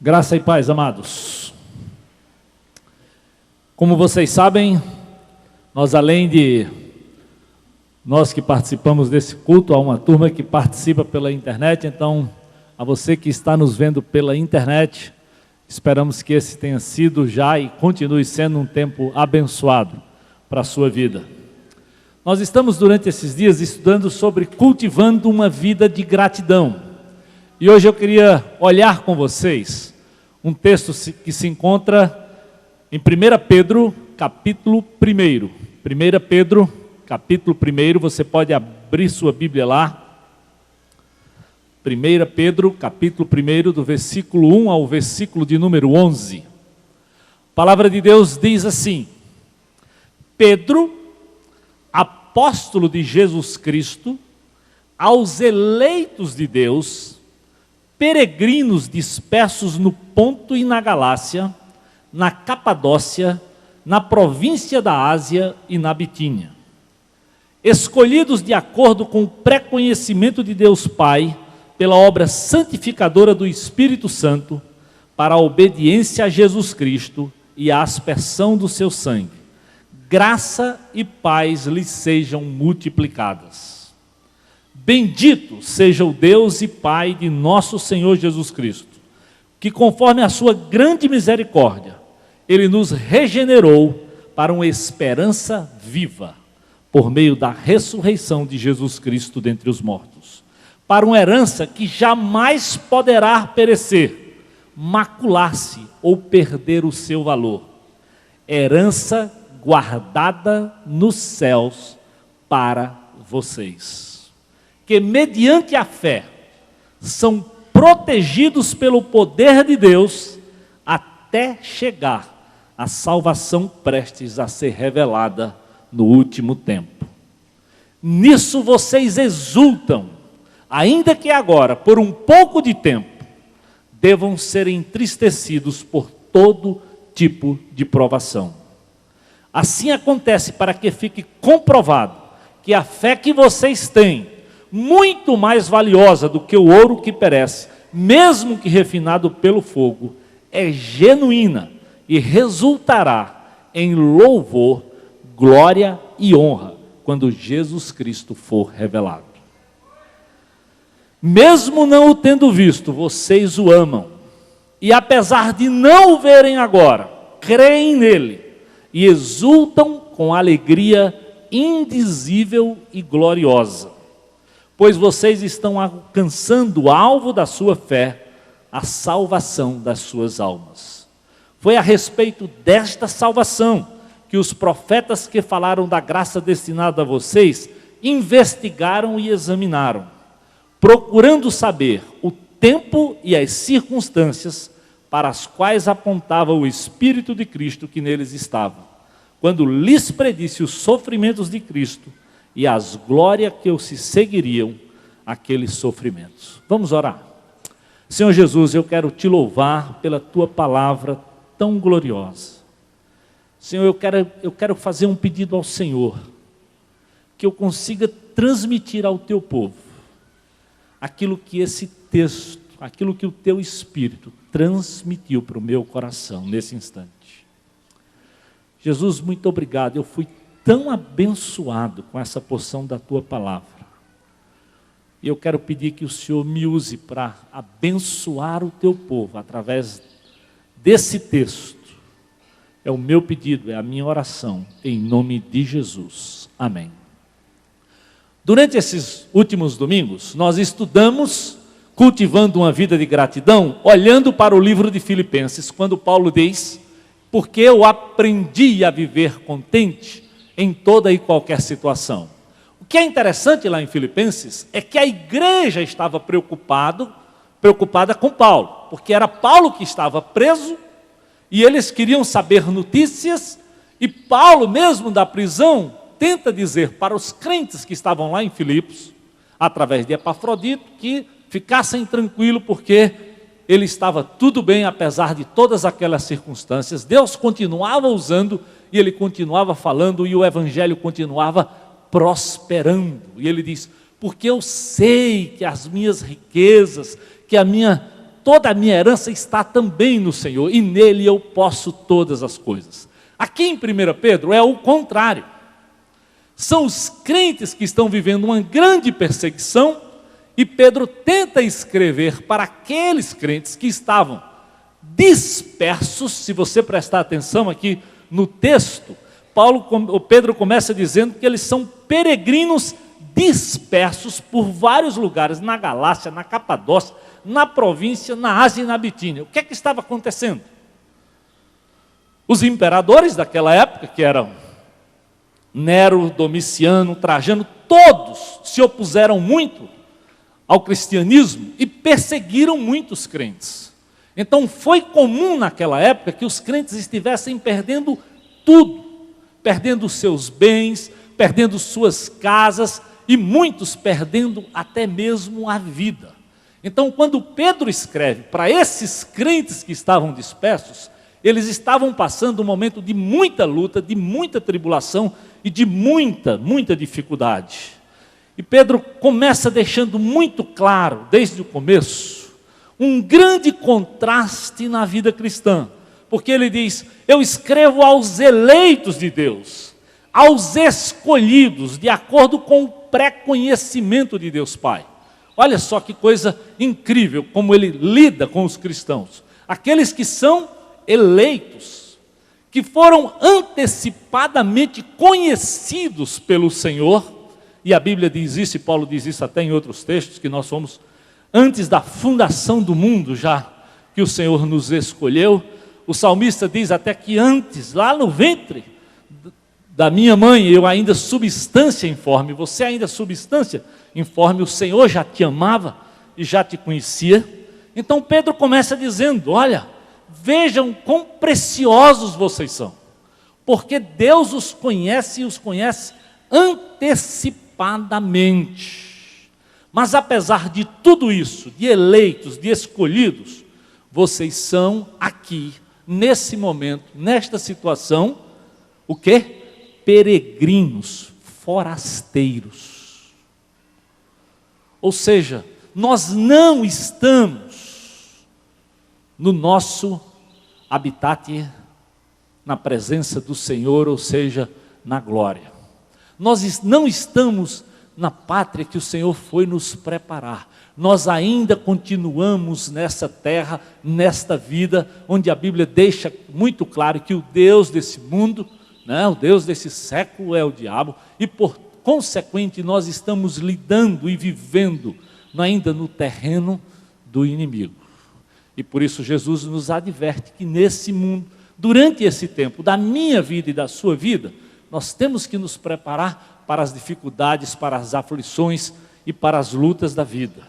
Graça e paz, amados. Como vocês sabem, nós que participamos desse culto, há uma turma que participa pela internet. Então, a você que está nos vendo pela internet, esperamos que esse tenha sido já e continue sendo um tempo abençoado para a sua vida. Nós estamos durante esses dias estudando sobre cultivando uma vida de gratidão. E hoje eu queria olhar com vocês um texto que se encontra em 1 Pedro, capítulo 1. 1 Pedro, capítulo 1, você pode abrir sua Bíblia lá. 1 Pedro, capítulo 1, do versículo 1 ao versículo de número 11. A palavra de Deus diz assim: Pedro, apóstolo de Jesus Cristo, aos eleitos de Deus, peregrinos dispersos no Ponto e na Galácia, na Capadócia, na província da Ásia e na Bitínia, escolhidos de acordo com o pré-conhecimento de Deus Pai, pela obra santificadora do Espírito Santo, para a obediência a Jesus Cristo e a aspersão do seu sangue. Graça e paz lhes sejam multiplicadas. Bendito seja o Deus e Pai de nosso Senhor Jesus Cristo, que conforme a sua grande misericórdia, Ele nos regenerou para uma esperança viva, por meio da ressurreição de Jesus Cristo dentre os mortos, para uma herança que jamais poderá perecer, macular-se ou perder o seu valor, herança guardada nos céus para vocês, que mediante a fé são protegidos pelo poder de Deus até chegar à salvação prestes a ser revelada no último tempo. Nisso vocês exultam, ainda que agora, por um pouco de tempo, devam ser entristecidos por todo tipo de provação. Assim acontece para que fique comprovado que a fé que vocês têm, muito mais valiosa do que o ouro que perece, mesmo que refinado pelo fogo, é genuína e resultará em louvor, glória e honra quando Jesus Cristo for revelado. Mesmo não o tendo visto, vocês o amam, e apesar de não o verem agora, creem nele e exultam com alegria indizível e gloriosa, pois vocês estão alcançando o alvo da sua fé, a salvação das suas almas. Foi a respeito desta salvação que os profetas que falaram da graça destinada a vocês investigaram e examinaram, procurando saber o tempo e as circunstâncias para as quais apontava o Espírito de Cristo que neles estava, quando lhes predisse os sofrimentos de Cristo e as glórias que se seguiriam àqueles sofrimentos. Vamos orar. Senhor Jesus, eu quero te louvar pela tua palavra tão gloriosa. Senhor, eu quero fazer um pedido ao Senhor, que eu consiga transmitir ao teu povo aquilo que esse texto, aquilo que o teu Espírito transmitiu para o meu coração nesse instante. Jesus, muito obrigado. Eu fui tão abençoado com essa porção da tua palavra. E eu quero pedir que o Senhor me use para abençoar o teu povo através desse texto. É o meu pedido, é a minha oração, em nome de Jesus. Amém. Durante esses últimos domingos, nós estudamos cultivando uma vida de gratidão, olhando para o livro de Filipenses, quando Paulo diz: porque eu aprendi a viver contente em toda e qualquer situação. O que é interessante lá em Filipenses é que a igreja estava preocupada com Paulo, porque era Paulo que estava preso e eles queriam saber notícias, e Paulo, mesmo da prisão, tenta dizer para os crentes que estavam lá em Filipos, através de Epafrodito, que ficassem tranquilos, porque ele estava tudo bem apesar de todas aquelas circunstâncias. Deus continuava usando e ele continuava falando e o evangelho continuava prosperando. E ele diz: porque eu sei que as minhas riquezas, que a minha toda a minha herança está também no Senhor, e nele eu posso todas as coisas. Aqui em 1 Pedro é o contrário. São os crentes que estão vivendo uma grande perseguição, e Pedro tenta escrever para aqueles crentes que estavam dispersos. Se você prestar atenção aqui no texto, Pedro começa dizendo que eles são peregrinos dispersos por vários lugares, na Galácia, na Capadócia, na província, na Ásia e na Bitínia. O que é que estava acontecendo? Os imperadores daquela época, que eram Nero, Domiciano, Trajano, todos se opuseram muito ao cristianismo e perseguiram muitos crentes. Então foi comum naquela época que os crentes estivessem perdendo tudo, perdendo seus bens, perdendo suas casas, e muitos perdendo até mesmo a vida. Então, quando Pedro escreve para esses crentes que estavam dispersos, eles estavam passando um momento de muita luta, de muita tribulação e de muita dificuldade. E Pedro começa deixando muito claro, desde o começo, um grande contraste na vida cristã, porque ele diz: eu escrevo aos eleitos de Deus, aos escolhidos, de acordo com o pré-conhecimento de Deus Pai. Olha só que coisa incrível como ele lida com os cristãos. Aqueles que são eleitos, que foram antecipadamente conhecidos pelo Senhor, e a Bíblia diz isso, e Paulo diz isso até em outros textos, que nós fomos antes da fundação do mundo já, que o Senhor nos escolheu. O salmista diz até que antes, lá no ventre da minha mãe, eu ainda substância informe, você ainda substância informe, o Senhor já te amava e já te conhecia. Então Pedro começa dizendo: olha, vejam quão preciosos vocês são, porque Deus os conhece e os conhece antecipadamente. Mas apesar de tudo isso, de eleitos, de escolhidos, vocês são aqui, nesse momento, nesta situação, o quê? Peregrinos, forasteiros. Ou seja, nós não estamos no nosso habitat, na presença do Senhor, ou seja, na glória. Nós não estamos na pátria que o Senhor foi nos preparar. Nós ainda continuamos nessa terra, nesta vida, onde a Bíblia deixa muito claro que o Deus desse mundo, o Deus desse século é o diabo, e por consequente nós estamos lidando e vivendo ainda no terreno do inimigo. E por isso Jesus nos adverte que nesse mundo, durante esse tempo da minha vida e da sua vida, nós temos que nos preparar para as dificuldades, para as aflições e para as lutas da vida.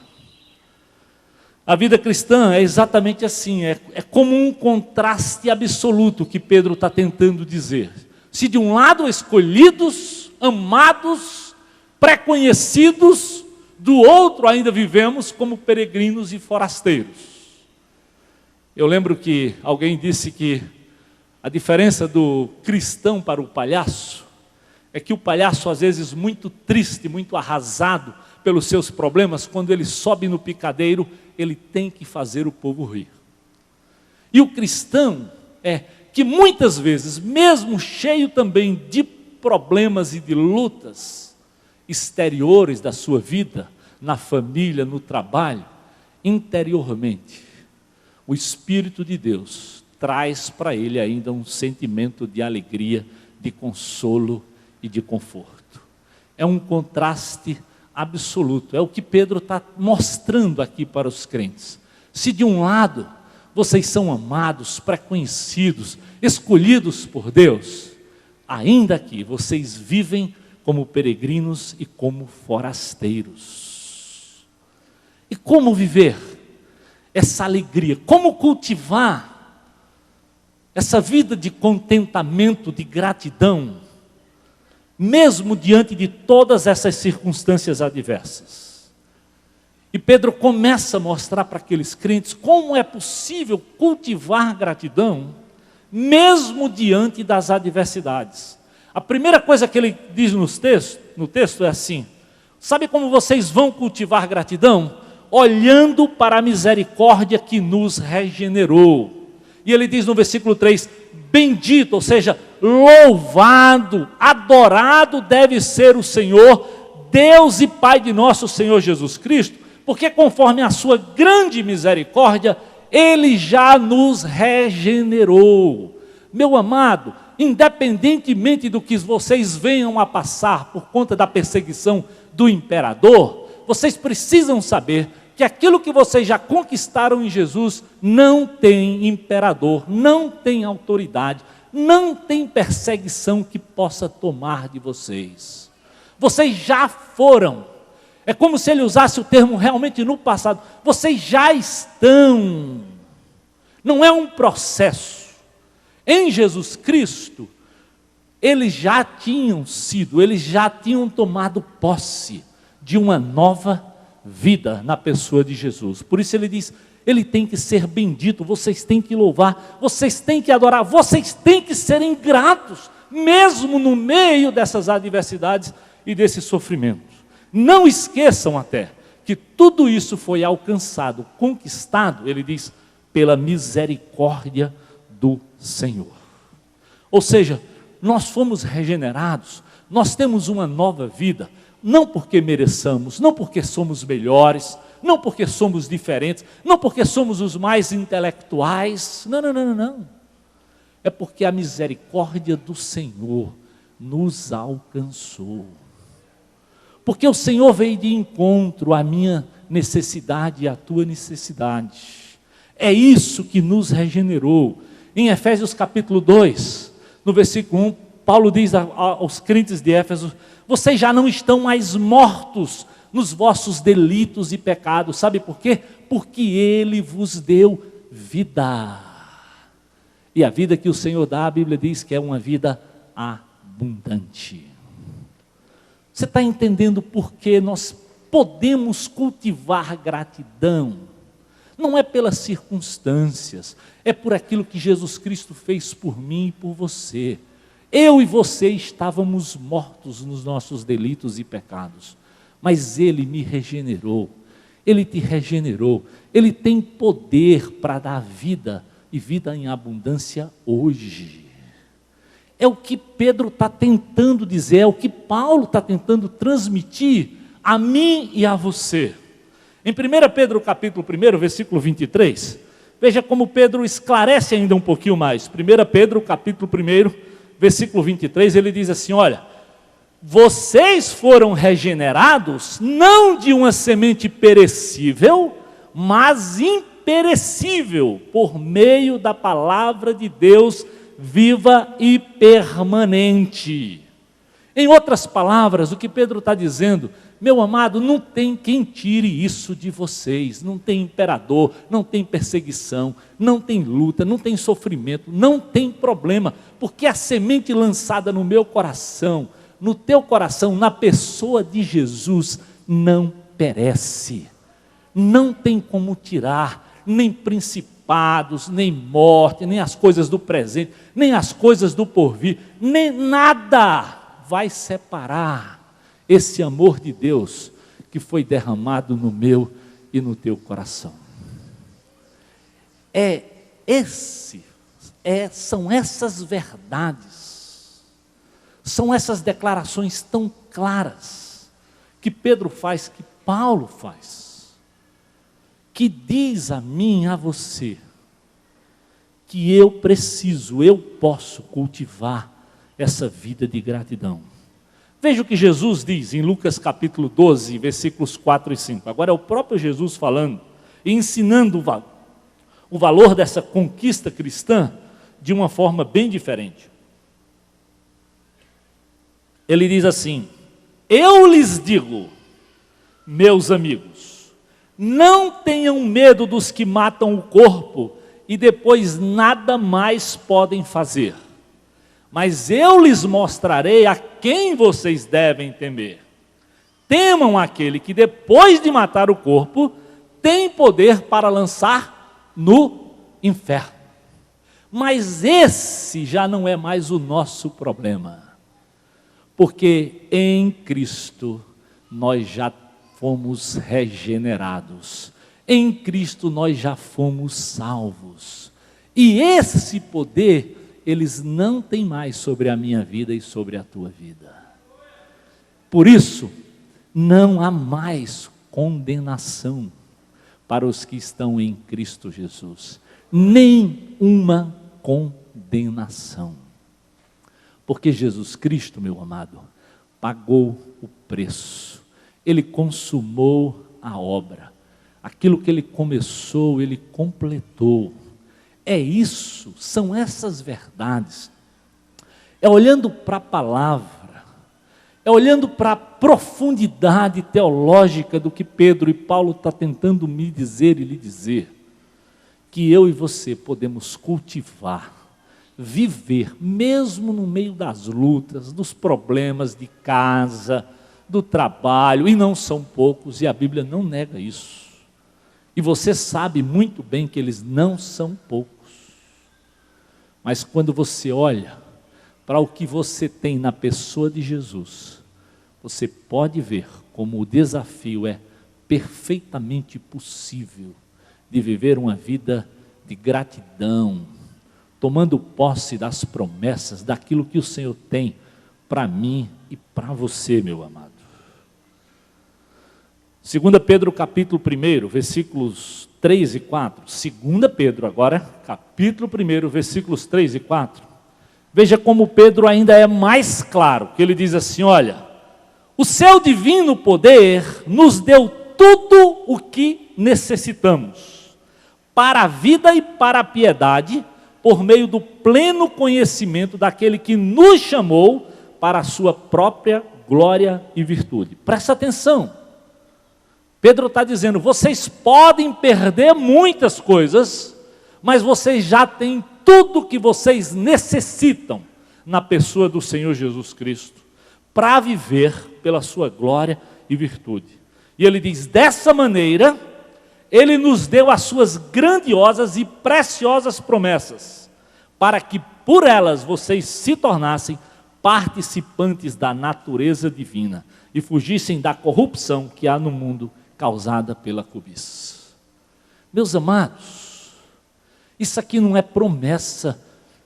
A vida cristã é exatamente assim, é como um contraste absoluto que Pedro está tentando dizer. Se de um lado escolhidos, amados, pré-conhecidos, do outro ainda vivemos como peregrinos e forasteiros. Eu lembro que alguém disse que a diferença do cristão para o palhaço é que o palhaço, às vezes muito triste, muito arrasado pelos seus problemas, quando ele sobe no picadeiro, ele tem que fazer o povo rir. E o cristão que muitas vezes, mesmo cheio também de problemas e de lutas exteriores da sua vida, na família, no trabalho, interiormente, o Espírito de Deus traz para ele ainda um sentimento de alegria, de consolo e de conforto. É um contraste absoluto, é o que Pedro está mostrando aqui para os crentes. Se de um lado vocês são amados, pré-conhecidos, escolhidos por Deus, ainda aqui vocês vivem como peregrinos e como forasteiros. E como viver essa alegria? Como cultivar essa vida de contentamento, de gratidão, mesmo diante de todas essas circunstâncias adversas? E Pedro começa a mostrar para aqueles crentes como é possível cultivar gratidão, mesmo diante das adversidades. A primeira coisa que ele diz no texto é assim: sabe como vocês vão cultivar gratidão? olhando para a misericórdia que nos regenerou. E ele diz no versículo 3, bendito, ou seja, louvado, adorado deve ser o Senhor, Deus e Pai de nosso Senhor Jesus Cristo, porque conforme a sua grande misericórdia, Ele já nos regenerou. Meu amado, independentemente do que vocês venham a passar por conta da perseguição do imperador, vocês precisam saber que aquilo que vocês já conquistaram em Jesus não tem imperador, não tem autoridade, não tem perseguição que possa tomar de vocês. Vocês já foram. É como se ele usasse o termo realmente no passado. Vocês já estão. Não é um processo. Em Jesus Cristo, eles já tinham sido, eles já tinham tomado posse de uma nova vida na pessoa de Jesus. Por isso ele diz, ele tem que ser bendito, vocês têm que louvar, vocês têm que adorar, vocês têm que serem gratos, mesmo no meio dessas adversidades e desses sofrimentos. Não esqueçam até que tudo isso foi alcançado, conquistado, ele diz, pela misericórdia do Senhor. Ou seja, nós fomos regenerados, nós temos uma nova vida, não porque mereçamos, não porque somos melhores, não porque somos diferentes, não porque somos os mais intelectuais, não. É porque a misericórdia do Senhor nos alcançou. Porque o Senhor veio de encontro à minha necessidade e à tua necessidade. É isso que nos regenerou. Em Efésios capítulo 2, no versículo 1, Paulo diz aos crentes de Éfeso, vocês já não estão mais mortos nos vossos delitos e pecados. Sabe por quê? Porque Ele vos deu vida. E a vida que o Senhor dá, a Bíblia diz que é uma vida abundante. Você está entendendo por que nós podemos cultivar gratidão? Não é pelas circunstâncias, é por aquilo que Jesus Cristo fez por mim e por você. Eu e você estávamos mortos nos nossos delitos e pecados, mas Ele me regenerou, Ele te regenerou, Ele tem poder para dar vida e vida em abundância hoje. É o que Pedro está tentando dizer, é o que Paulo está tentando transmitir a mim e a você. Em 1 Pedro capítulo 1, versículo 23, veja como Pedro esclarece ainda um pouquinho mais. 1 Pedro capítulo 1, versículo 23, ele diz assim, olha, vocês foram regenerados não de uma semente perecível, mas imperecível, por meio da palavra de Deus viva e permanente. Em outras palavras, o que Pedro está dizendo, meu amado, não tem quem tire isso de vocês, não tem imperador, não tem perseguição, não tem luta, não tem sofrimento, não tem problema, porque a semente lançada no meu coração, no teu coração, na pessoa de Jesus, não perece, não tem como tirar, nem principados, nem morte, nem as coisas do presente, nem as coisas do porvir, nem nada vai separar esse amor de Deus que foi derramado no meu e no teu coração. São essas verdades, são essas declarações tão claras que Pedro faz, que Paulo faz, que diz a mim e a você que eu posso cultivar essa vida de gratidão. Veja o que Jesus diz em Lucas capítulo 12, versículos 4 e 5. Agora é o próprio Jesus falando e ensinando o valor dessa conquista cristã de uma forma bem diferente. Ele diz assim, eu lhes digo, meus amigos, não tenham medo dos que matam o corpo e depois nada mais podem fazer. Mas eu lhes mostrarei a quem vocês devem temer. Temam aquele que depois de matar o corpo, tem poder para lançar no inferno. Mas esse já não é mais o nosso problema. Porque em Cristo nós já fomos regenerados. Em Cristo nós já fomos salvos. E esse poder, eles não têm mais sobre a minha vida e sobre a tua vida. Por isso, não há mais condenação para os que estão em Cristo Jesus. Nenhuma condenação. Porque Jesus Cristo, meu amado, pagou o preço. Ele consumou a obra. Aquilo que ele começou, ele completou. É isso, são essas verdades. É olhando para a palavra, é olhando para a profundidade teológica do que Pedro e Paulo estão tentando me dizer e lhe dizer, que eu e você podemos cultivar, viver, mesmo no meio das lutas, dos problemas de casa, do trabalho, e não são poucos, e a Bíblia não nega isso. E você sabe muito bem que eles não são poucos. Mas quando você olha para o que você tem na pessoa de Jesus, você pode ver como o desafio é perfeitamente possível de viver uma vida de gratidão, tomando posse das promessas, daquilo que o Senhor tem para mim e para você, meu amado. 2 Pedro capítulo 1, versículos 3 e 4. 2 Pedro agora, capítulo 1, versículos 3 e 4. Veja como Pedro ainda é mais claro, que ele diz assim, olha, o seu divino poder nos deu tudo o que necessitamos, para a vida e para a piedade, por meio do pleno conhecimento daquele que nos chamou para a sua própria glória e virtude. Presta atenção. Pedro está dizendo, vocês podem perder muitas coisas, mas vocês já têm tudo o que vocês necessitam na pessoa do Senhor Jesus Cristo, para viver pela sua glória e virtude. E ele diz, dessa maneira, ele nos deu as suas grandiosas e preciosas promessas, para que por elas vocês se tornassem participantes da natureza divina e fugissem da corrupção que há no mundo causada pela cobiça. Meus amados, isso aqui não é promessa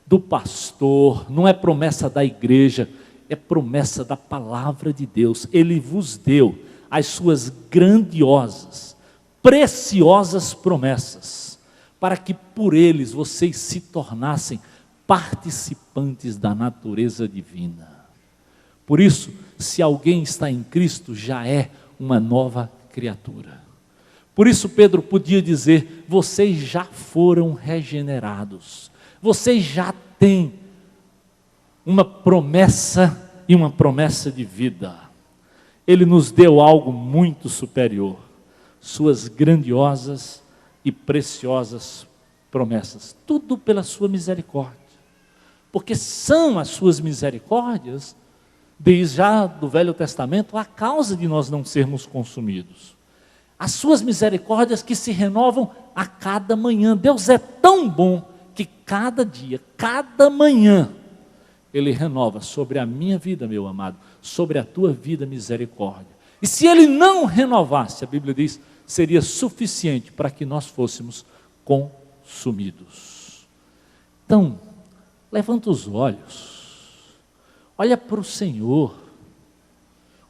do pastor, não é promessa da igreja, é promessa da palavra de Deus. Ele vos deu as suas grandiosas, preciosas promessas, para que por eles vocês se tornassem participantes da natureza divina. Por isso, se alguém está em Cristo, já é uma nova criatura. Por isso Pedro podia dizer, vocês já foram regenerados, vocês já têm uma promessa e uma promessa de vida. Ele nos deu algo muito superior, suas grandiosas e preciosas promessas, tudo pela sua misericórdia, porque são as suas misericórdias, desde já do Velho Testamento, a causa de nós não sermos consumidos. As suas misericórdias que se renovam a cada manhã. Deus é tão bom que cada dia, cada manhã, Ele renova sobre a minha vida, meu amado, sobre a tua vida misericórdia. E se Ele não renovasse, a Bíblia diz, seria suficiente para que nós fôssemos consumidos. Então, levanta os olhos. Olha para o Senhor,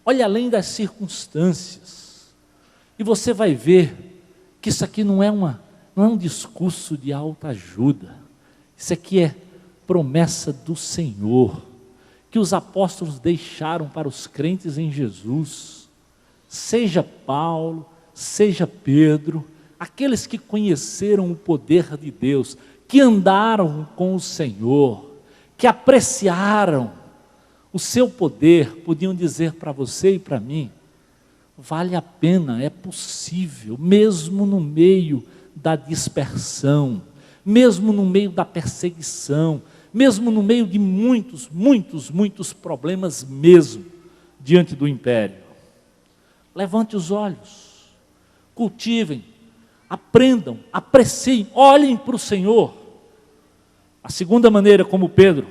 olha além das circunstâncias, e você vai ver que isso aqui não é um discurso de alta ajuda, isso aqui é promessa do Senhor, que os apóstolos deixaram para os crentes em Jesus, seja Paulo, seja Pedro, aqueles que conheceram o poder de Deus, que andaram com o Senhor, que apreciaram o seu poder, podiam dizer para você e para mim, vale a pena, é possível, mesmo no meio da dispersão, mesmo no meio da perseguição, mesmo no meio de muitos problemas mesmo, diante do império. Levante os olhos, cultivem, aprendam, apreciem, olhem para o Senhor. A segunda maneira como Pedro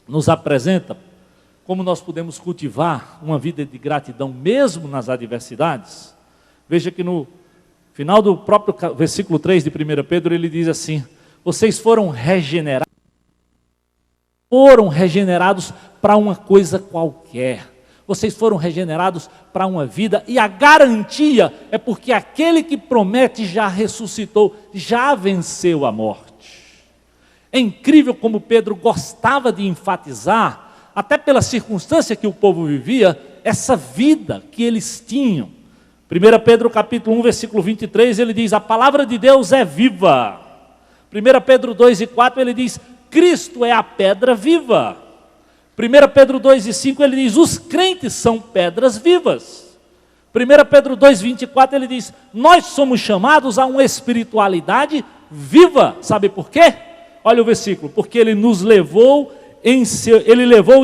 nos apresenta como nós podemos cultivar uma vida de gratidão mesmo nas adversidades, veja que no final do próprio versículo 3 de 1 Pedro, ele diz assim: vocês foram regenerados para uma coisa qualquer. Vocês foram regenerados para uma vida, e a garantia é porque aquele que promete já ressuscitou, já venceu a morte. É incrível como Pedro gostava de enfatizar, até pela circunstância que o povo vivia, essa vida que eles tinham. 1 Pedro capítulo 1, versículo 23, ele diz: a palavra de Deus é viva. 1 Pedro 2 e 4, ele diz: Cristo é a pedra viva. 1 Pedro 2 e 5, ele diz: os crentes são pedras vivas. 1 Pedro 2, 24, ele diz: nós somos chamados a uma espiritualidade viva. Sabe por quê? Olha o versículo: porque ele levou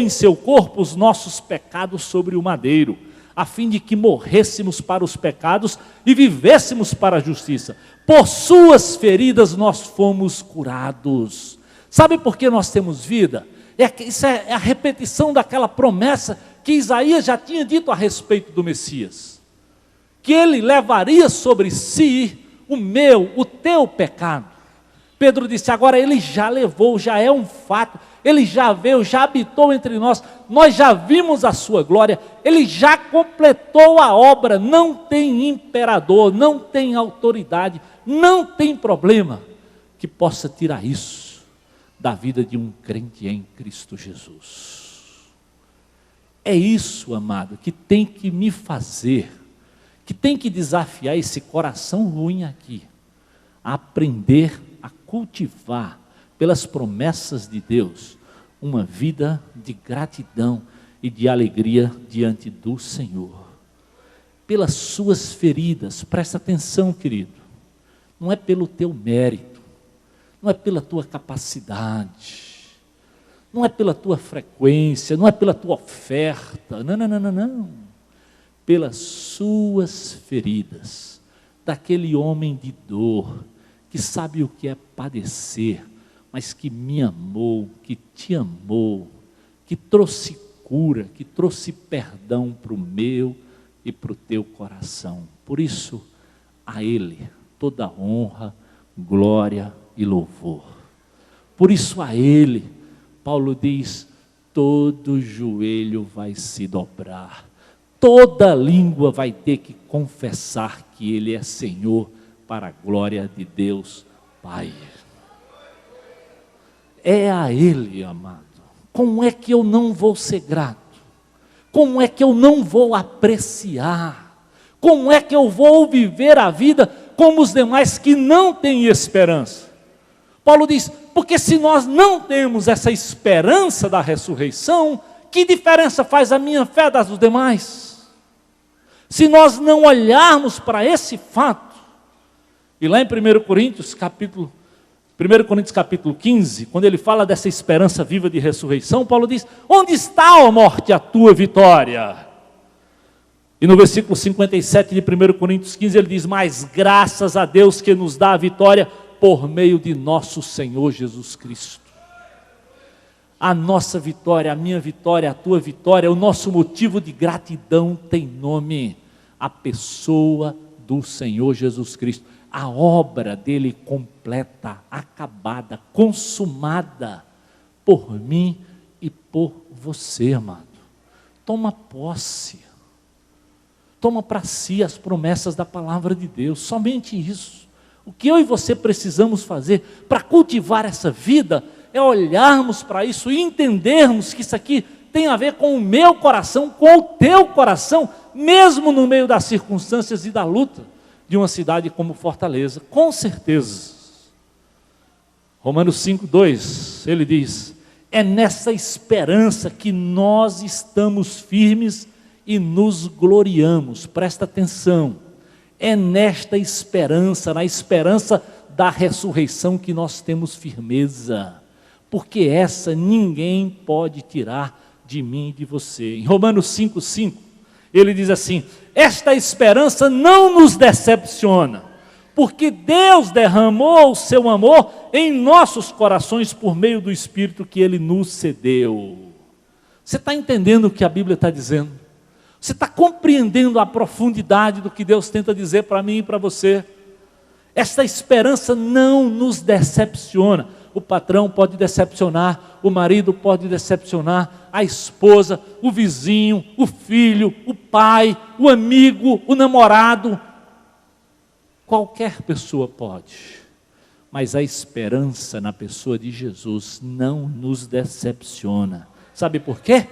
em seu corpo os nossos pecados sobre o madeiro, a fim de que morrêssemos para os pecados e vivêssemos para a justiça. Por suas feridas nós fomos curados. Sabe por que nós temos vida? Isso é a repetição daquela promessa que Isaías já tinha dito a respeito do Messias, que ele levaria sobre si o teu pecado. Pedro disse: agora ele já levou, já é um fato, ele já veio, já habitou entre nós, nós já vimos a sua glória, ele já completou a obra. Não tem imperador, não tem autoridade, não tem problema que possa tirar isso da vida de um crente em Cristo Jesus. É isso, amado, que tem que me fazer, que tem que desafiar esse coração ruim aqui, a aprender a cultivar, pelas promessas de Deus, uma vida de gratidão e de alegria diante do Senhor. Pelas suas feridas, presta atenção, querido, não é pelo teu mérito, não é pela tua capacidade, não é pela tua frequência, não é pela tua oferta, não. Pelas suas feridas, daquele homem de dor, que sabe o que é padecer, mas que me amou, que te amou, que trouxe cura, que trouxe perdão para o meu e para o teu coração. Por isso, a Ele toda honra, glória e louvor. Por isso a Ele, Paulo diz, todo joelho vai se dobrar, toda língua vai ter que confessar que Ele é Senhor, para a glória de Deus Pai. É a Ele, amado. Como é que eu não vou ser grato? Como é que eu não vou apreciar? Como é que eu vou viver a vida como os demais que não têm esperança? Paulo diz, porque se nós não temos essa esperança da ressurreição, que diferença faz a minha fé das dos demais? Se nós não olharmos para esse fato, e lá em 1 Coríntios capítulo 15, quando ele fala dessa esperança viva de ressurreição, Paulo diz, onde está, ó morte, a tua vitória? E no versículo 57 de 1 Coríntios 15, ele diz, mas graças a Deus que nos dá a vitória por meio de nosso Senhor Jesus Cristo. A nossa vitória, a minha vitória, a tua vitória, o nosso motivo de gratidão tem nome, a pessoa do Senhor Jesus Cristo. A obra dele completa, acabada, consumada por mim e por você, amado. Toma posse, toma para si as promessas da palavra de Deus, somente isso. O que eu e você precisamos fazer para cultivar essa vida é olharmos para isso e entendermos que isso aqui tem a ver com o meu coração, com o teu coração, mesmo no meio das circunstâncias e da luta de uma cidade como Fortaleza, com certeza. Romanos 5:2, ele diz, é nessa esperança que nós estamos firmes e nos gloriamos. Presta atenção, é nesta esperança, na esperança da ressurreição que nós temos firmeza, porque essa ninguém pode tirar de mim e de você. Em Romanos 5:5, ele diz assim, esta esperança não nos decepciona, porque Deus derramou o seu amor em nossos corações por meio do Espírito que Ele nos cedeu. Você está entendendo o que a Bíblia está dizendo? Você está compreendendo a profundidade do que Deus tenta dizer para mim e para você? Esta esperança não nos decepciona. O patrão pode decepcionar, o marido pode decepcionar, a esposa, o vizinho, o filho, o pai, o amigo, o namorado. Qualquer pessoa pode. Mas a esperança na pessoa de Jesus não nos decepciona. Sabe por quê?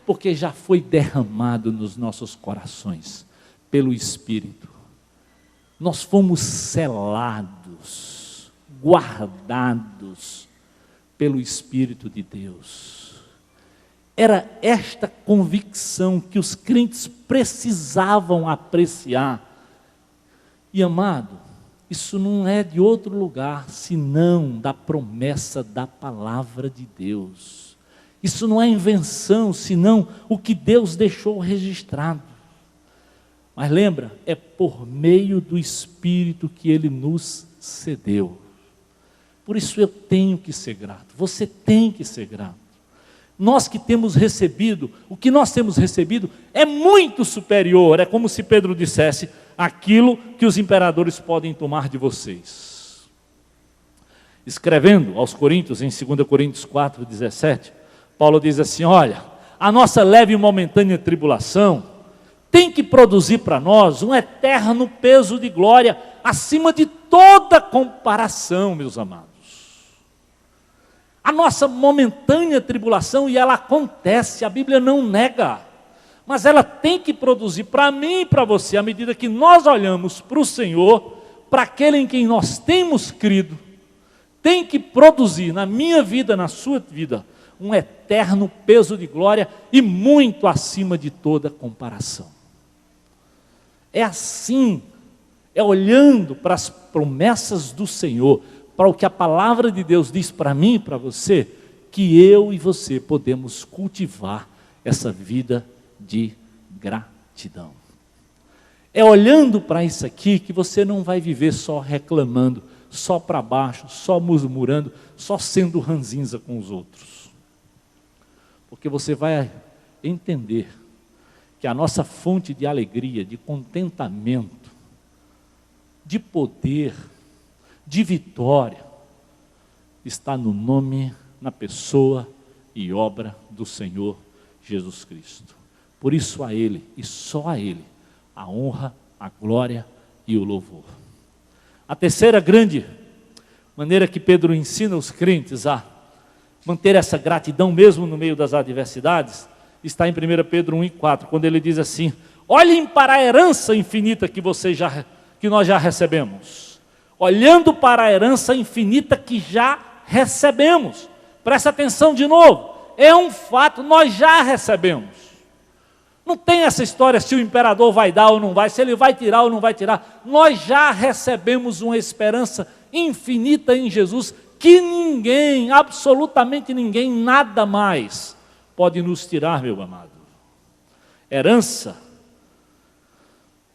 Porque já foi derramado nos nossos corações pelo Espírito. Nós fomos selados, guardados pelo Espírito de Deus. Era esta convicção que os crentes precisavam apreciar. E amado, isso não é de outro lugar senão da promessa da palavra de Deus. Isso não é invenção, senão o que Deus deixou registrado. Mas lembra, é por meio do Espírito que Ele nos cedeu. Por isso eu tenho que ser grato, você tem que ser grato. Nós que temos recebido, o que nós temos recebido é muito superior, é como se Pedro dissesse, aquilo que os imperadores podem tomar de vocês. Escrevendo aos Coríntios, em 2 Coríntios 4:17, Paulo diz assim, olha, a nossa leve e momentânea tribulação tem que produzir para nós um eterno peso de glória, acima de toda comparação, meus amados. A nossa momentânea tribulação, e ela acontece, a Bíblia não nega, mas ela tem que produzir para mim e para você, à medida que nós olhamos para o Senhor, para aquele em quem nós temos crido, tem que produzir na minha vida, na sua vida, um eterno peso de glória e muito acima de toda comparação. É assim, é olhando para as promessas do Senhor, para o que a palavra de Deus diz para mim e para você, que eu e você podemos cultivar essa vida de gratidão. É olhando para isso aqui que você não vai viver só reclamando, só para baixo, só murmurando, só sendo ranzinza com os outros. Porque você vai entender que a nossa fonte de alegria, de contentamento, de poder, de vitória, está no nome, na pessoa e obra do Senhor Jesus Cristo. Por isso a Ele, e só a Ele, a honra, a glória e o louvor. A terceira grande maneira que Pedro ensina os crentes a manter essa gratidão mesmo no meio das adversidades, está em 1 Pedro 1:4, quando ele diz assim, olhem para a herança infinita que nós já recebemos. Olhando para a herança infinita que já recebemos. Presta atenção de novo, é um fato, nós já recebemos. Não tem essa história se o imperador vai dar ou não vai, se ele vai tirar ou não vai tirar. Nós já recebemos uma esperança infinita em Jesus, que ninguém, absolutamente ninguém, nada mais pode nos tirar, meu amado. Herança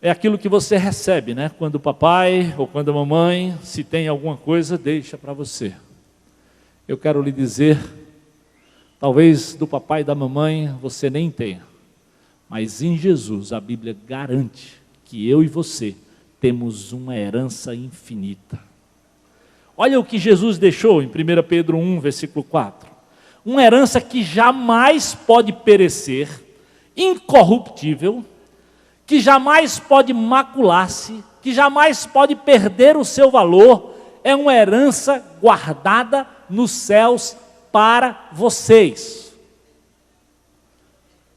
é aquilo que você recebe, né? Quando o papai ou quando a mamãe, se tem alguma coisa, deixa para você. Eu quero lhe dizer, talvez do papai e da mamãe você nem tenha, mas em Jesus a Bíblia garante que eu e você temos uma herança infinita. Olha o que Jesus deixou em 1 Pedro 1, versículo 4. Uma herança que jamais pode perecer, incorruptível, que jamais pode macular-se, que jamais pode perder o seu valor, é uma herança guardada nos céus para vocês.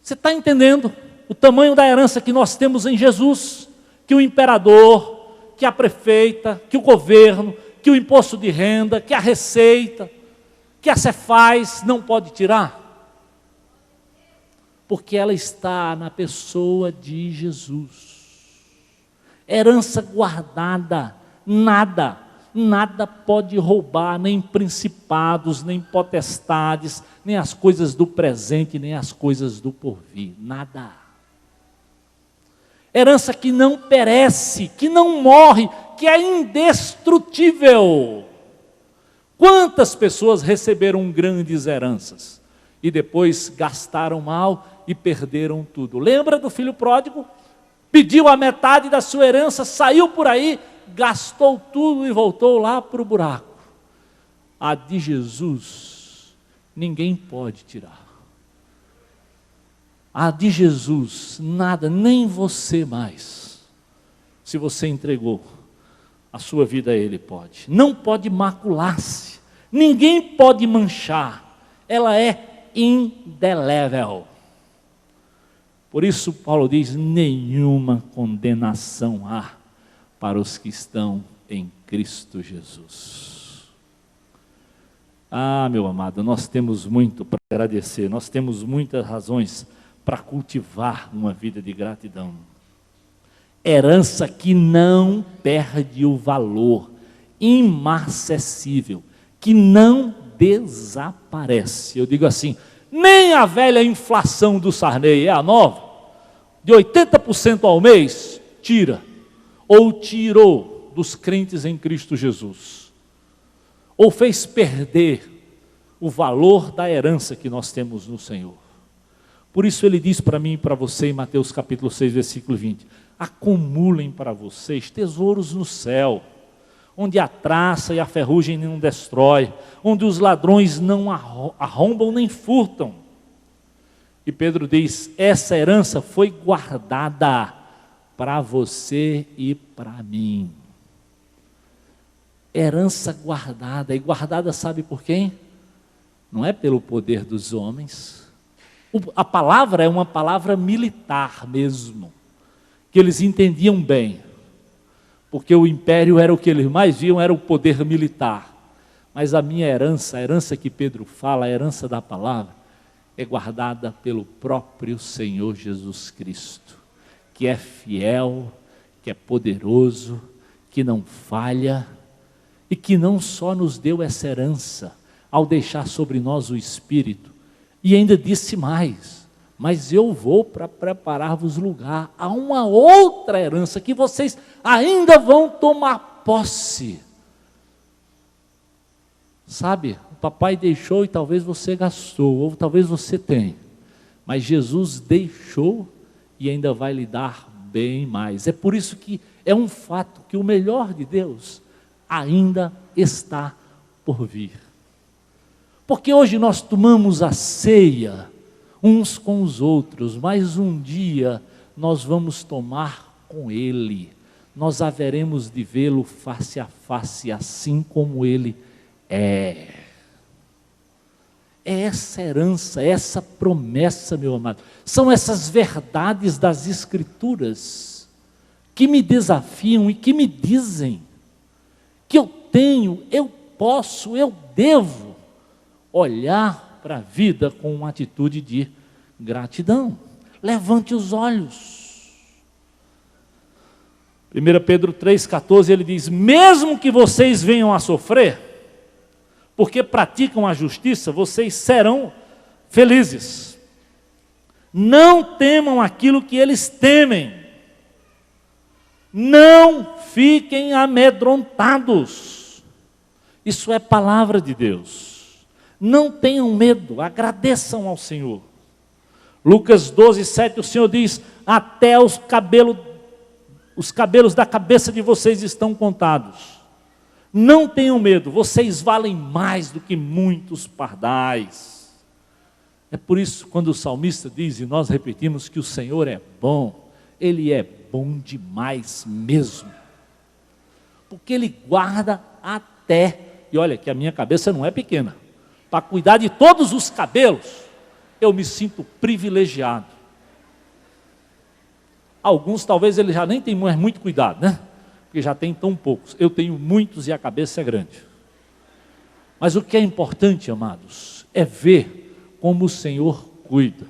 Você está entendendo o tamanho da herança que nós temos em Jesus? Que o imperador, que a prefeita, que o governo, que o imposto de renda, que a receita, que a Cefaz não pode tirar? Porque ela está na pessoa de Jesus. Herança guardada, nada pode roubar, nem principados, nem potestades, nem as coisas do presente, nem as coisas do porvir, nada. Herança que não perece, que não morre, que é indestrutível. Quantas pessoas receberam grandes heranças e depois gastaram mal e perderam tudo. Lembra do filho pródigo? Pediu a metade da sua herança, saiu por aí, gastou tudo e voltou lá para o buraco. A de Jesus, ninguém pode tirar. A de Jesus, nada, nem você mais. Se você entregou a sua vida a Ele, pode. Não pode macular-se, ninguém pode manchar. Ela é indelével. Por isso Paulo diz, nenhuma condenação há para os que estão em Cristo Jesus. Ah, meu amado, nós temos muito para agradecer, nós temos muitas razões para cultivar uma vida de gratidão. Herança que não perde o valor, imarcessível, que não desaparece. Eu digo assim, nem a velha inflação do Sarney, é a nova, de 80% ao mês, tira, ou tirou dos crentes em Cristo Jesus, ou fez perder o valor da herança que nós temos no Senhor. Por isso ele diz para mim e para você em Mateus capítulo 6, versículo 20, acumulem para vocês tesouros no céu, onde a traça e a ferrugem não destrói, onde os ladrões não arrombam nem furtam. E Pedro diz, essa herança foi guardada para você e para mim. Herança guardada, e guardada sabe por quem? Não é pelo poder dos homens. A palavra é uma palavra militar mesmo, que eles entendiam bem, porque o império era o que eles mais viam, era o poder militar. Mas a minha herança, a herança que Pedro fala, a herança da palavra, é guardada pelo próprio Senhor Jesus Cristo, que é fiel, que é poderoso, que não falha, e que não só nos deu essa herança, ao deixar sobre nós o Espírito, e ainda disse mais, mas eu vou para preparar-vos lugar, há uma outra herança que vocês ainda vão tomar posse. Sabe, o papai deixou e talvez você gastou, ou talvez você tenha, mas Jesus deixou e ainda vai lhe dar bem mais. É por isso que é um fato que o melhor de Deus ainda está por vir. Porque hoje nós tomamos a ceia uns com os outros, mas um dia nós vamos tomar com Ele. Nós haveremos de vê-lo face a face, assim como Ele é. É essa herança, essa promessa, meu amado. São essas verdades das Escrituras que me desafiam e que me dizem que eu tenho, eu posso, eu devo olhar para a vida com uma atitude de gratidão. Levante os olhos. 1 Pedro 3,14 ele diz, mesmo que vocês venham a sofrer, porque praticam a justiça, vocês serão felizes. Não temam aquilo que eles temem. Não fiquem amedrontados. Isso é palavra de Deus. Não tenham medo, agradeçam ao Senhor. Lucas 12:7, o Senhor diz, até os cabelos da cabeça de vocês estão contados. Não tenham medo, vocês valem mais do que muitos pardais. É por isso, quando o salmista diz, e nós repetimos, que o Senhor é bom, Ele é bom demais mesmo. Porque Ele guarda até, e olha que a minha cabeça não é pequena, para cuidar de todos os cabelos, eu me sinto privilegiado. Alguns talvez ele já nem tenham muito cuidado, né? Porque já tem tão poucos. Eu tenho muitos e a cabeça é grande. Mas o que é importante, amados, é ver como o Senhor cuida.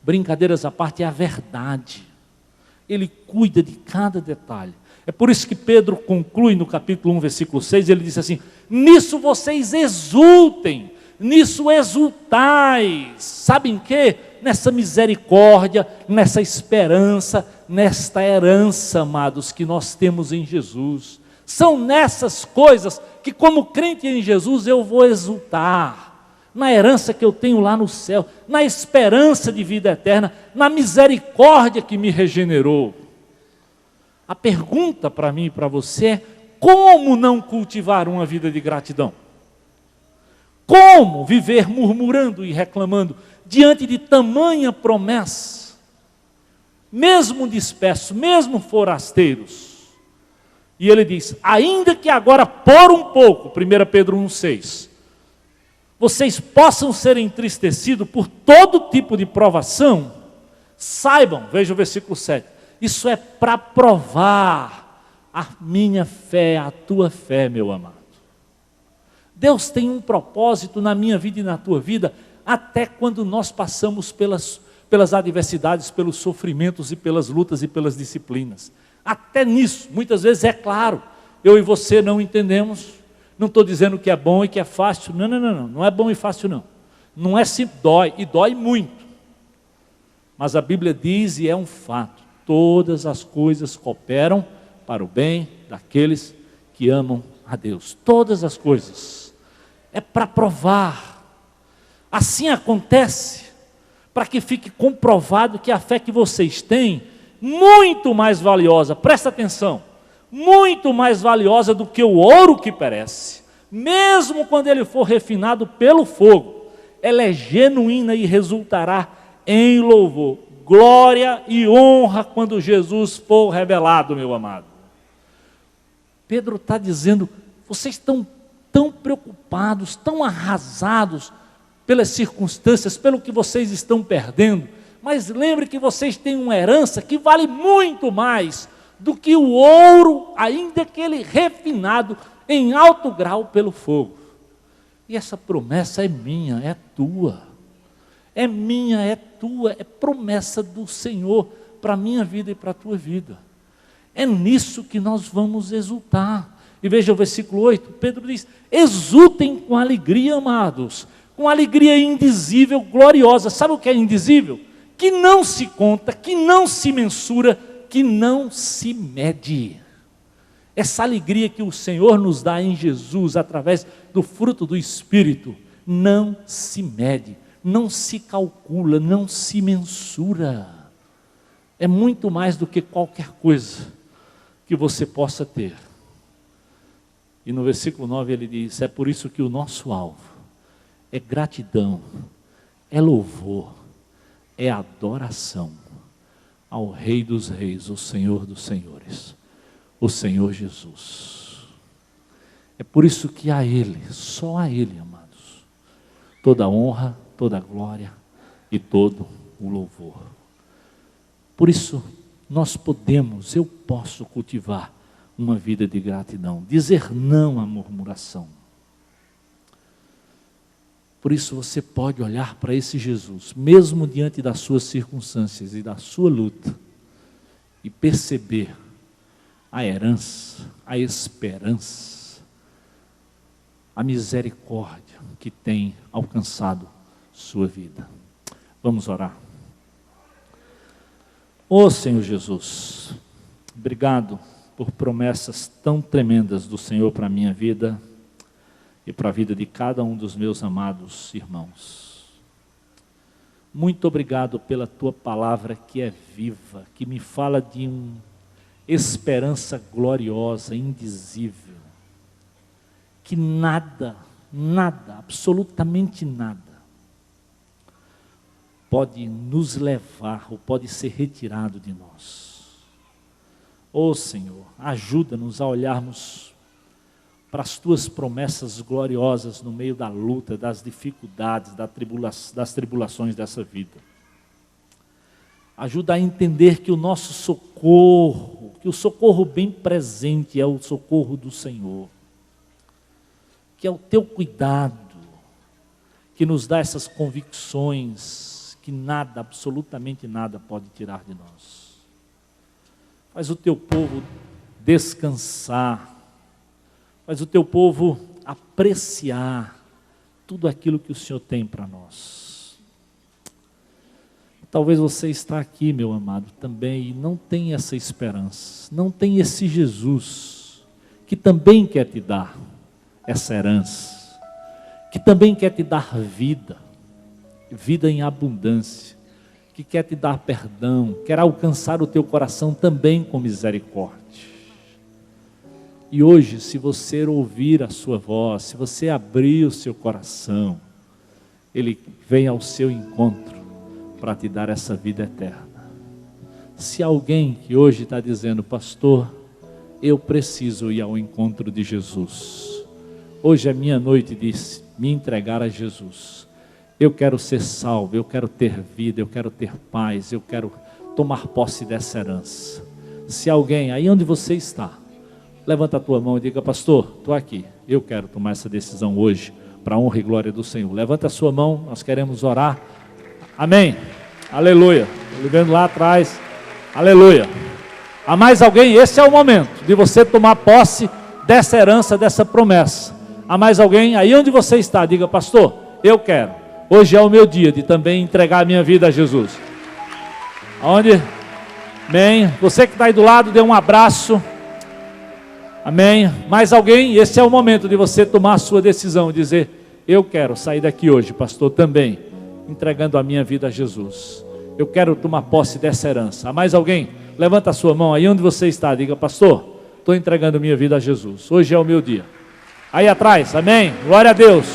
Brincadeiras à parte, é a verdade. Ele cuida de cada detalhe. É por isso que Pedro conclui no capítulo 1, versículo 6, ele diz assim, nisso vocês exultem, nisso exultais. Sabem em quê? Nessa misericórdia, nessa esperança, nesta herança, amados, que nós temos em Jesus. São nessas coisas que, como crente em Jesus, eu vou exultar. na herança que eu tenho lá no céu, na esperança de vida eterna, na misericórdia que me regenerou. A pergunta para mim e para você é: como não cultivar uma vida de gratidão? Como viver murmurando e reclamando diante de tamanha promessa? Mesmo dispersos, mesmo forasteiros. E ele diz: ainda que agora por um pouco, 1 Pedro 1,6, vocês possam ser entristecidos por todo tipo de provação, saibam, veja o versículo 7, isso é para provar a minha fé, a tua fé, meu amado. Deus tem um propósito na minha vida e na tua vida, até quando nós passamos pelas adversidades, pelos sofrimentos e pelas lutas e pelas disciplinas. Até nisso, muitas vezes é claro, eu e você não entendemos. Não estou dizendo que é bom e que é fácil, não é bom e fácil não. Não é simples, dói, e dói muito. Mas a Bíblia diz, e é um fato, todas as coisas cooperam para o bem daqueles que amam a Deus. Todas as coisas. É para provar. Assim acontece, para que fique comprovado que a fé que vocês têm, muito mais valiosa, presta atenção, muito mais valiosa do que o ouro que perece, mesmo quando ele for refinado pelo fogo, ela é genuína e resultará em louvor, glória e honra quando Jesus for revelado, meu amado. Pedro está dizendo, vocês estão tão preocupados, tão arrasados pelas circunstâncias, pelo que vocês estão perdendo, mas lembre que vocês têm uma herança que vale muito mais do que o ouro, ainda que ele refinado em alto grau pelo fogo. E essa promessa é minha, é tua, é minha, é tua, é promessa do Senhor para a minha vida e para a tua vida. É nisso que nós vamos exultar. E veja o versículo 8, Pedro diz: exultem com alegria, amados, com alegria indizível, gloriosa. Sabe o que é indizível? Que não se conta, que não se mensura, que não se mede. Essa alegria que o Senhor nos dá em Jesus, através do fruto do Espírito, não se mede, não se calcula, não se mensura. É muito mais do que qualquer coisa que você possa ter. E no versículo 9 ele diz: é por isso que o nosso alvo é gratidão, é louvor, é adoração ao Rei dos Reis, o Senhor dos Senhores, o Senhor Jesus. É por isso que a Ele, só a Ele, amados, toda a honra, toda a glória e todo o louvor. Por isso nós podemos, eu posso cultivar uma vida de gratidão, dizer não à murmuração. Por isso você pode olhar para esse Jesus, mesmo diante das suas circunstâncias e da sua luta, e perceber a herança, a esperança, a misericórdia que tem alcançado sua vida. Vamos orar. Ó Senhor Jesus, obrigado por promessas tão tremendas do Senhor para a minha vida e para a vida de cada um dos meus amados irmãos. Muito obrigado pela tua palavra que é viva, que me fala de uma esperança gloriosa, indizível, que nada, absolutamente nada, pode nos levar ou pode ser retirado de nós. Ó Senhor, ajuda-nos a olharmos para as tuas promessas gloriosas no meio da luta, das dificuldades, das tribulações dessa vida. Ajuda a entender que o nosso socorro, que o socorro bem presente é o socorro do Senhor, que é o teu cuidado, que nos dá essas convicções que nada, absolutamente nada pode tirar de nós. Faz o teu povo descansar, faz o teu povo apreciar tudo aquilo que o Senhor tem para nós. Talvez você está aqui, meu amado, também, e não tem essa esperança, não tem esse Jesus, que também quer te dar essa herança, que também quer te dar vida, vida em abundância, que quer te dar perdão, quer alcançar o teu coração também com misericórdia. E hoje, se você ouvir a sua voz, se você abrir o seu coração, Ele vem ao seu encontro para te dar essa vida eterna. Se alguém que hoje está dizendo, pastor, eu preciso ir ao encontro de Jesus. Hoje é minha noite de me entregar a Jesus. Eu quero ser salvo, eu quero ter vida, eu quero ter paz, eu quero tomar posse dessa herança. Se alguém, aí onde você está, levanta a tua mão e diga, pastor, estou aqui, eu quero tomar essa decisão hoje, para a honra e glória do Senhor. Levanta a sua mão, nós queremos orar. Amém, aleluia, estou vendo lá atrás, aleluia. Há mais alguém? Esse é o momento de você tomar posse dessa herança, dessa promessa. Há mais alguém? Aí onde você está, diga, pastor, eu quero. Hoje é o meu dia de também entregar a minha vida a Jesus. Aonde? Amém. Você que está aí do lado, dê um abraço. Amém. Mais alguém? Esse é o momento de você tomar a sua decisão, dizer, eu quero sair daqui hoje, pastor, também, entregando a minha vida a Jesus. Eu quero tomar posse dessa herança. Há mais alguém? Levanta a sua mão aí onde você está, diga, pastor, estou entregando minha vida a Jesus. Hoje é o meu dia. Aí atrás, amém? Glória a Deus.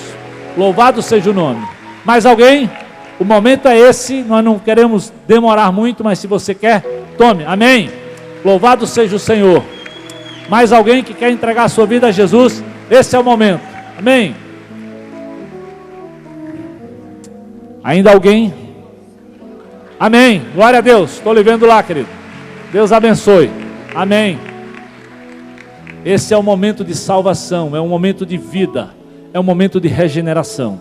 Louvado seja o nome. Mais alguém? O momento é esse, nós não queremos demorar muito, mas se você quer, tome, amém? Louvado seja o Senhor. Mais alguém que quer entregar a sua vida a Jesus? Esse é o momento, amém? Ainda alguém? Amém, glória a Deus, estou lhe vendo lá, querido. Deus abençoe, amém. Esse é o momento de salvação, é um momento de vida, é um momento de regeneração.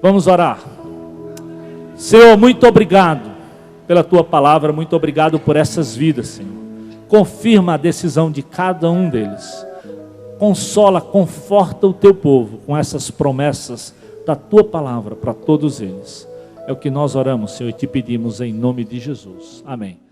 Vamos orar. Senhor, muito obrigado pela tua palavra, muito obrigado por essas vidas, Senhor. Confirma a decisão de cada um deles. Consola, conforta o teu povo com essas promessas da tua palavra para todos eles. É o que nós oramos, Senhor, e te pedimos em nome de Jesus. Amém.